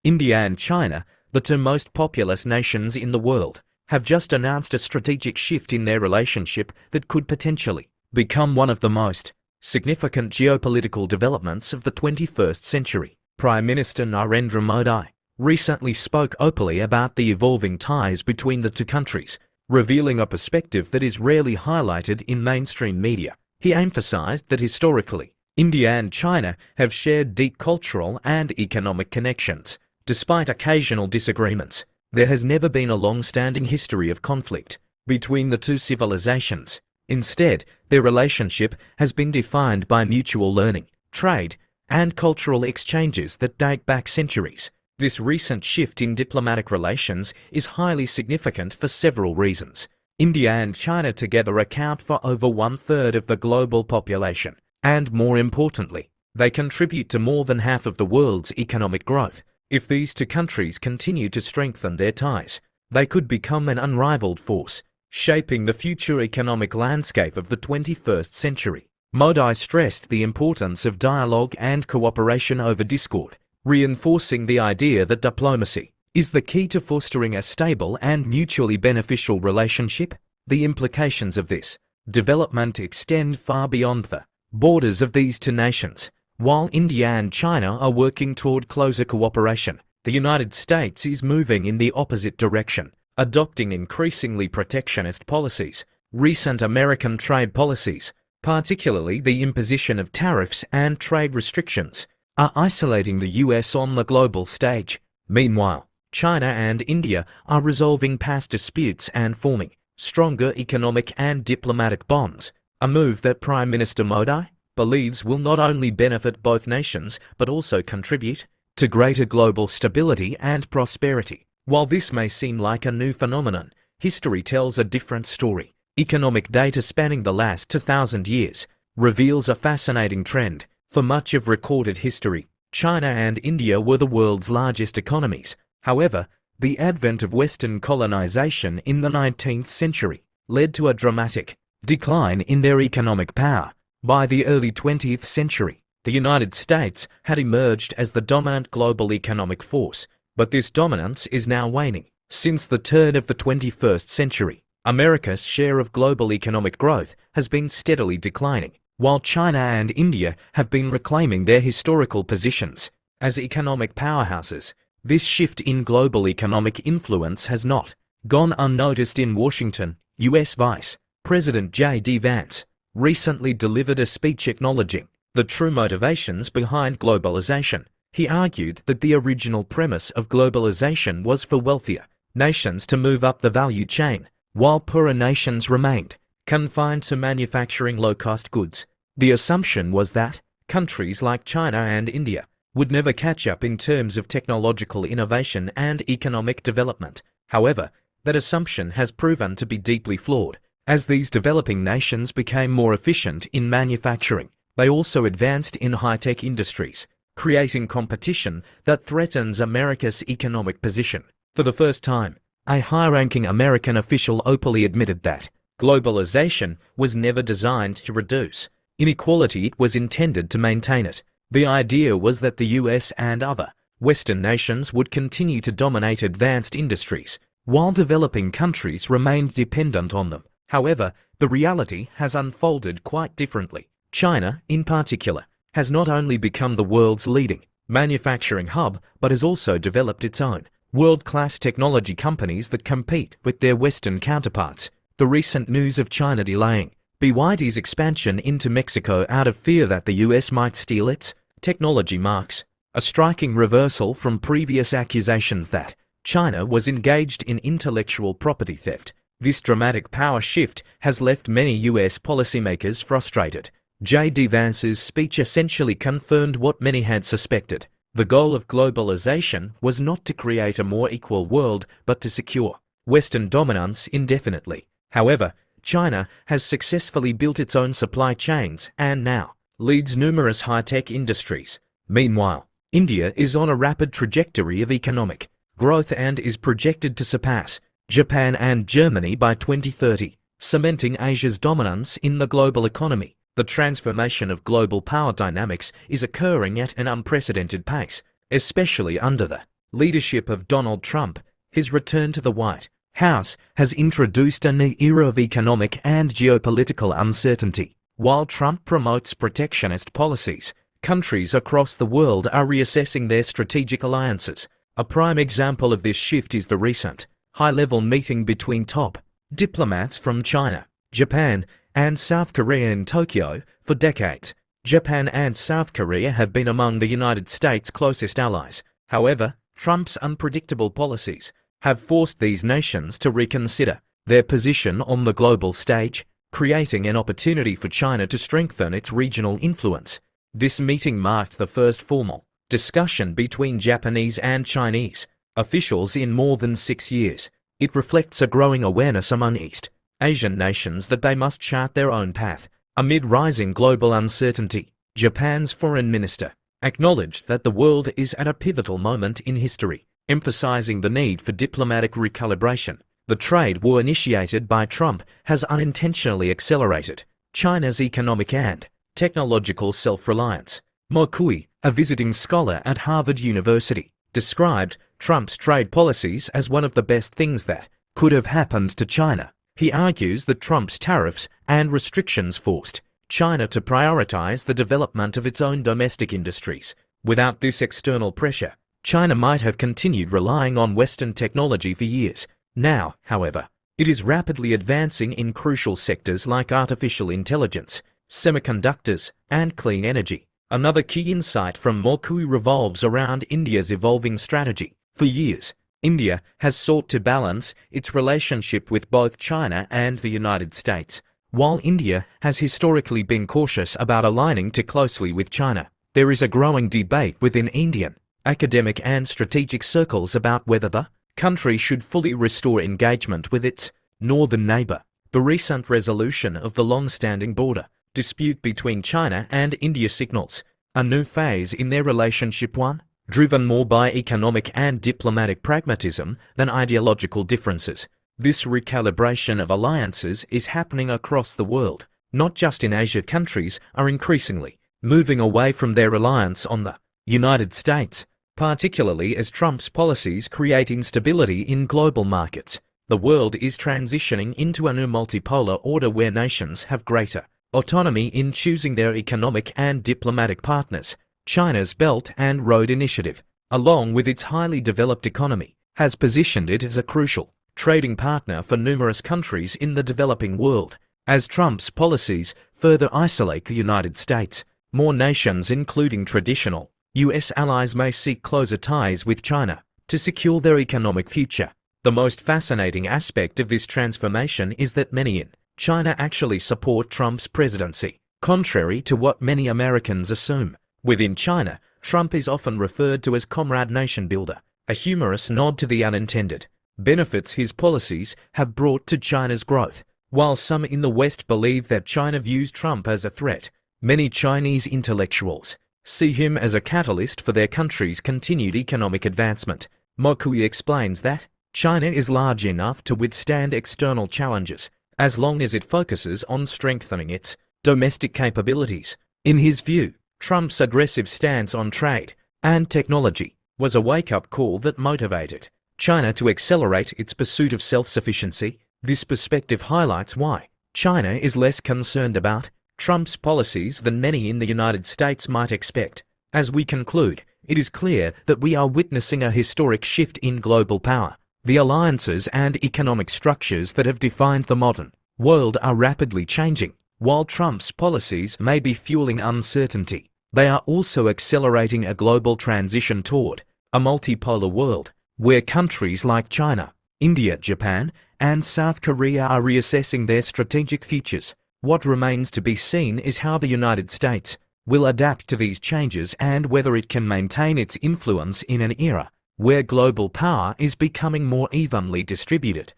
India and China, the two most populous nations in the world, have just announced a strategic shift in their relationship that could potentially become one of the most significant geopolitical developments of the 21st century. Prime Minister Narendra Modi recently spoke openly about the evolving ties between the two countries, revealing a perspective that is rarely highlighted in mainstream media. He emphasized that historically, India and China have shared deep cultural and economic connections. Despite occasional disagreements, there has never been a long-standing history of conflict between the two civilizations. Instead, their relationship has been defined by mutual learning, trade, and cultural exchanges that date back centuries. This recent shift in diplomatic relations is highly significant for several reasons. India and China together account for over 1/3 of the global population, and more importantly, they contribute to more than half of the world's economic growth. If these two countries continue to strengthen their ties, they could become an unrivaled force, shaping the future economic landscape of the 21st century. Modi stressed the importance of dialogue and cooperation over discord, reinforcing the idea that diplomacy is the key to fostering a stable and mutually beneficial relationship. The implications of this development extend far beyond the borders of these two nations. While India and China are working toward closer cooperation, the United States is moving in the opposite direction, adopting increasingly protectionist policies. Recent American trade policies, particularly the imposition of tariffs and trade restrictions, are isolating the US on the global stage. Meanwhile, China and India are resolving past disputes and forming stronger economic and diplomatic bonds, a move that Prime Minister Modi believes will not only benefit both nations but also contribute to greater global stability and prosperity. While this may seem like a new phenomenon, history tells a different story. Economic data spanning the last 2,000 years reveals a fascinating trend. For much of recorded history, China and India were the world's largest economies. However, the advent of Western colonization in the 19th century led to a dramatic decline in their economic power. By the early 20th century, the United States had emerged as the dominant global economic force, but this dominance is now waning. Since the turn of the 21st century, America's share of global economic growth has been steadily declining, while China and India have been reclaiming their historical positions as economic powerhouses. This shift in global economic influence has not gone unnoticed in Washington. US Vice President J.D. Vance recently delivered a speech acknowledging the true motivations behind globalization. He argued that the original premise of globalization was for wealthier nations to move up the value chain, while poorer nations remained confined to manufacturing low-cost goods. The assumption was that countries like China and India would never catch up in terms of technological innovation and economic development. However, that assumption has proven to be deeply flawed. As these developing nations became more efficient in manufacturing, they also advanced in high-tech industries, creating competition that threatens America's economic position. For the first time, a high-ranking American official openly admitted that globalization was never designed to reduce inequality, it was intended to maintain it. The idea was that the US and other Western nations would continue to dominate advanced industries, while developing countries remained dependent on them. However, the reality has unfolded quite differently. China, in particular, has not only become the world's leading manufacturing hub, but has also developed its own world-class technology companies that compete with their Western counterparts. The recent news of China delaying BYD's expansion into Mexico out of fear that the US might steal its technology marks a striking reversal from previous accusations that China was engaged in intellectual property theft. This dramatic power shift has left many US policymakers frustrated. J.D. Vance's speech essentially confirmed what many had suspected. The goal of globalization was not to create a more equal world, but to secure Western dominance indefinitely. However, China has successfully built its own supply chains and now leads numerous high-tech industries. Meanwhile, India is on a rapid trajectory of economic growth and is projected to surpass Japan and Germany by 2030, cementing Asia's dominance in the global economy. The transformation of global power dynamics is occurring at an unprecedented pace, especially under the leadership of Donald Trump, his return to the White House has introduced a new era of economic and geopolitical uncertainty. While Trump promotes protectionist policies, countries across the world are reassessing their strategic alliances. A prime example of this shift is the recent high-level meeting between top diplomats from China, Japan, and South Korea in Tokyo. For decades, Japan and South Korea have been among the United States' closest allies. However, Trump's unpredictable policies have forced these nations to reconsider their position on the global stage, creating an opportunity for China to strengthen its regional influence. This meeting marked the first formal discussion between Japanese and Chinese officials in more than 6 years. It reflects a growing awareness among East Asian nations that they must chart their own path. Amid rising global uncertainty, Japan's foreign minister acknowledged that the world is at a pivotal moment in history, emphasizing the need for diplomatic recalibration. The trade war initiated by Trump has unintentionally accelerated China's economic and technological self-reliance. Mo Kui, a visiting scholar at Harvard University, described Trump's trade policies as one of the best things that could have happened to China. He argues that Trump's tariffs and restrictions forced China to prioritize the development of its own domestic industries. Without this external pressure, China might have continued relying on Western technology for years. Now, however, it is rapidly advancing in crucial sectors like artificial intelligence, semiconductors, and clean energy. Another key insight from Mo Kui revolves around India's evolving strategy. For years, India has sought to balance its relationship with both China and the United States. While India has historically been cautious about aligning too closely with China, there is a growing debate within Indian academic and strategic circles about whether the country should fully restore engagement with its northern neighbour. The recent resolution of the long-standing border dispute between China and India signals a new phase in their relationship, one driven more by economic and diplomatic pragmatism than ideological differences. This recalibration of alliances is happening across the world, not just in Asia. Countries are increasingly moving away from their reliance on the United States, particularly as Trump's policies create instability in global markets. The world is transitioning into a new multipolar order where nations have greater autonomy in choosing their economic and diplomatic partners. China's Belt and Road Initiative, along with its highly developed economy, has positioned it as a crucial trading partner for numerous countries in the developing world. As Trump's policies further isolate the United States, more nations, including traditional US allies, may seek closer ties with China to secure their economic future. The most fascinating aspect of this transformation is that many in China actually support Trump's presidency, contrary to what many Americans assume. Within China, Trump is often referred to as comrade nation builder, a humorous nod to the unintended benefits his policies have brought to China's growth. While some in the West believe that China views Trump as a threat, many Chinese intellectuals see him as a catalyst for their country's continued economic advancement. Mo Kui explains that China is large enough to withstand external challenges as long as it focuses on strengthening its domestic capabilities. In his view, Trump's aggressive stance on trade and technology was a wake-up call that motivated China to accelerate its pursuit of self-sufficiency. This perspective highlights why China is less concerned about Trump's policies than many in the United States might expect. As we conclude, it is clear that we are witnessing a historic shift in global power. The alliances and economic structures that have defined the modern world are rapidly changing. While Trump's policies may be fueling uncertainty, they are also accelerating a global transition toward a multipolar world, where countries like China, India, Japan, and South Korea are reassessing their strategic futures. What remains to be seen is how the United States will adapt to these changes and whether it can maintain its influence in an era where global power is becoming more evenly distributed.